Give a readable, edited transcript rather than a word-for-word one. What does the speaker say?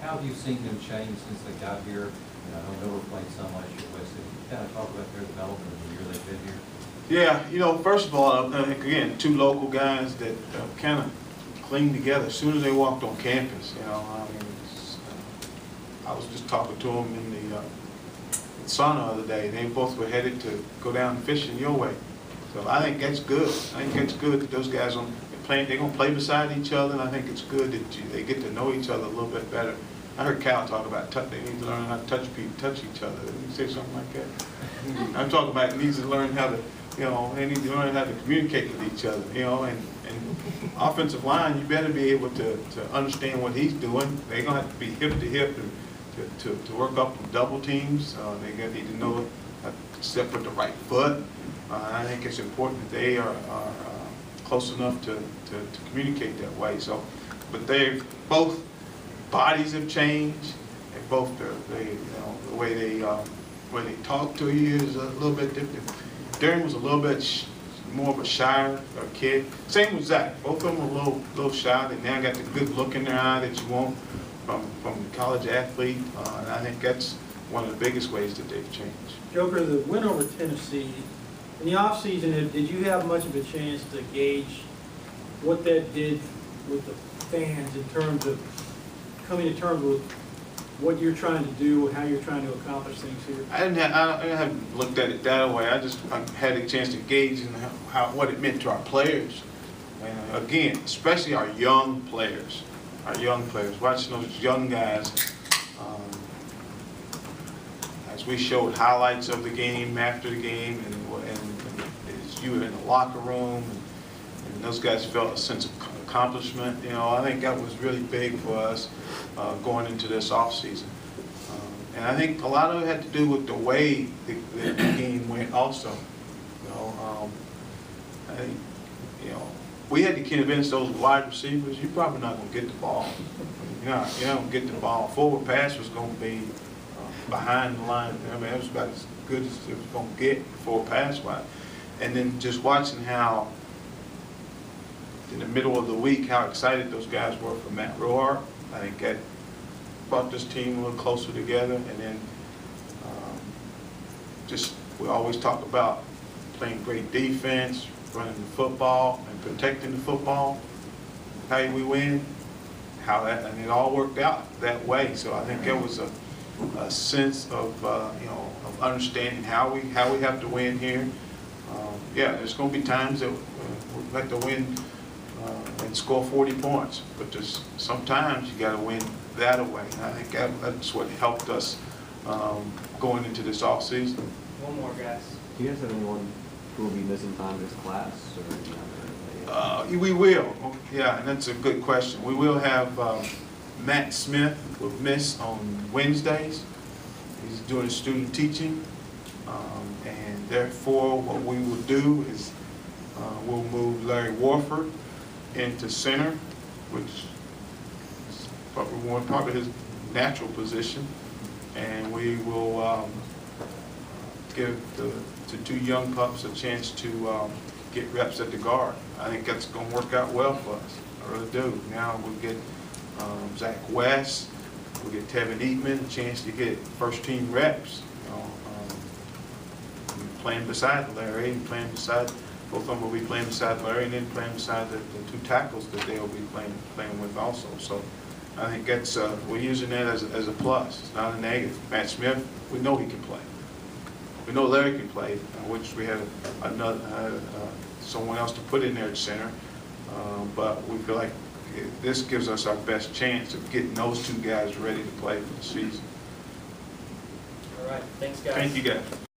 How have you seen them change since they got here? I know Miller played some last year at West City. Kind of talk about their development in the year they've been here. Yeah, first of all, again, two local guys that kind of cling together as soon as they walked on campus. I was just talking to them in the sauna the other day. They both were headed to go down fishing your way. So I think that's good. I think that's good that those guys they're going to play beside each other, and I think it's good that they get to know each other a little bit better. I heard Cal talk about they need to learn how to touch each other. Did he say something like that? I'm talking about needs to learn how to, they need to learn how to communicate with each other, and offensive line, you better be able to understand what he's doing. They're going to have to be hip to hip to work up from double teams. They need to know how to step with the right foot. I think it's important that they are close enough to communicate that way. So, but they've both bodies have changed, and both the way they talk to you is a little bit different. Darian was a little bit more of a shyer kid. Same with Zach. Both of them were a little shy. They now got the good look in their eye that you want from a college athlete. And I think that's one of the biggest ways that they've changed. Joker, the win over Tennessee, in the offseason, did you have much of a chance to gauge what that did with the fans in terms of coming to terms with what you're trying to do, how you're trying to accomplish things here? I haven't looked at it that way. I had a chance to gauge in what it meant to our players. And again, especially our young players. Watching those young guys, as we showed highlights of the game after the game, and as you were in the locker room, and those guys felt a sense of accomplishment. I think that was really big for us going into this offseason. And I think a lot of it had to do with the way the game went also. I think, we had to convince those wide receivers, you're probably not going to get the ball. You're not going to get the ball. Forward pass was going to be behind the line. It was about as good as it was going to get forward pass wise. And then just watching how, in the middle of the week, how excited those guys were for Matt Roar. I think that brought this team a little closer together. And then we always talk about playing great defense, running the football, and protecting the football. How we win, and it all worked out that way. So I think there was a sense of of understanding how we have to win here. There's going to be times that we have to win and score 40 points, but there's sometimes you got to win that away. And I think that's what helped us going into this off season. One more, guys. Do you guys have anyone who will be missing time this class? We will. Yeah, and that's a good question. We will have Matt Smith will miss on Wednesdays. He's doing student teaching, and therefore what we will do is we'll move Larry Warford into center, which is probably his natural position, and we will give the two young pups a chance to get reps at the guard. I think that's going to work out well for us. I really do. Now we'll get Zach West, we'll get Tevin Eatman a chance to get first team reps. Playing beside Larry, and both of them will be playing beside Larry, and then playing beside the two tackles that they'll be playing with also. So I think that's we're using that as a plus. It's not a negative. Matt Smith, we know he can play. We know Larry can play, which we have someone else to put in there at center. But we feel like this gives us our best chance of getting those two guys ready to play for the season. All right. Thanks, guys. Thank you, guys.